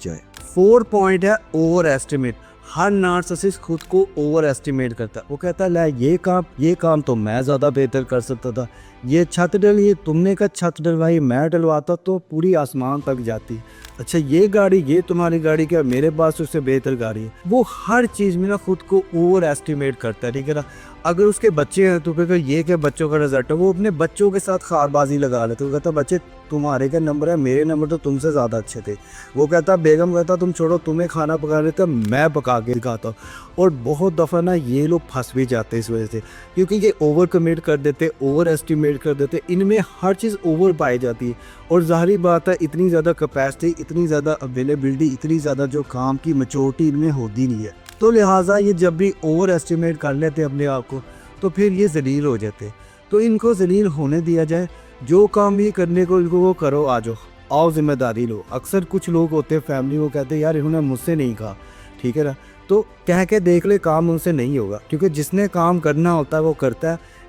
जाए। 4 पॉइंट है over estimate. हर narcissist खुद को ओवर एस्टिमेट करता है। वो कहता है लै ये काम तो मैं ज़्यादा बेहतर कर सकता था, ये छत डल ये तुमने का छत डलवाई, मैं डलवाता तो पूरी आसमान तक जाती। अच्छा ये तुम्हारी गाड़ी क्या, मेरे पास उससे बेहतर गाड़ी है। वो हर चीज़ में ना खुद को ओवर एस्टिमेट करता है, ठीक है ना। अगर उसके बच्चे हैं तो फिर ये क्या बच्चों का रिजल्ट है, वो अपने बच्चों के साथ खारबाजी लगा लेते। वो कहता बच्चे तुम्हारे क्या नंबर है, मेरे नंबर तो तुमसे ज़्यादा अच्छे थे। वो कहता बेगम कहता तुम छोड़ो, तुम्हें खाना पका लेते मैं पका के दिखाता हूँ। और बहुत दफ़ा ना ये लोग फंस भी जाते हैं इस वजह से, क्योंकि ये ओवर कमिट कर देते, ओवर एस्टिमेट कर देते, इनमें हर चीज़ ओवर पाई जाती है। और ज़ाहिर बात है इतनी ज़्यादा कैपेसिटी, इतनी ज़्यादा अवेलेबिलिटी, इतनी ज़्यादा जो काम की मैच्योरिटी इनमें होती नहीं है। तो लिहाजा ये जब भी ओवर एस्टिमेट कर लेते अपने आप को तो फिर ये ज़लील हो जाते। तो इनको ज़लील होने दिया जाए, जो काम भी करने को इनको वो करो, आ जाओ, आओ ज़िम्मेदारी लो। अक्सर कुछ लोग होते हैं फैमिली, वो कहते हैं यार इन्होंने मुझसे नहीं कहा, ठीक है ना, तो कह के देख ले काम उनसे नहीं होगा, क्योंकि जिसने काम करना होता है वो करता है।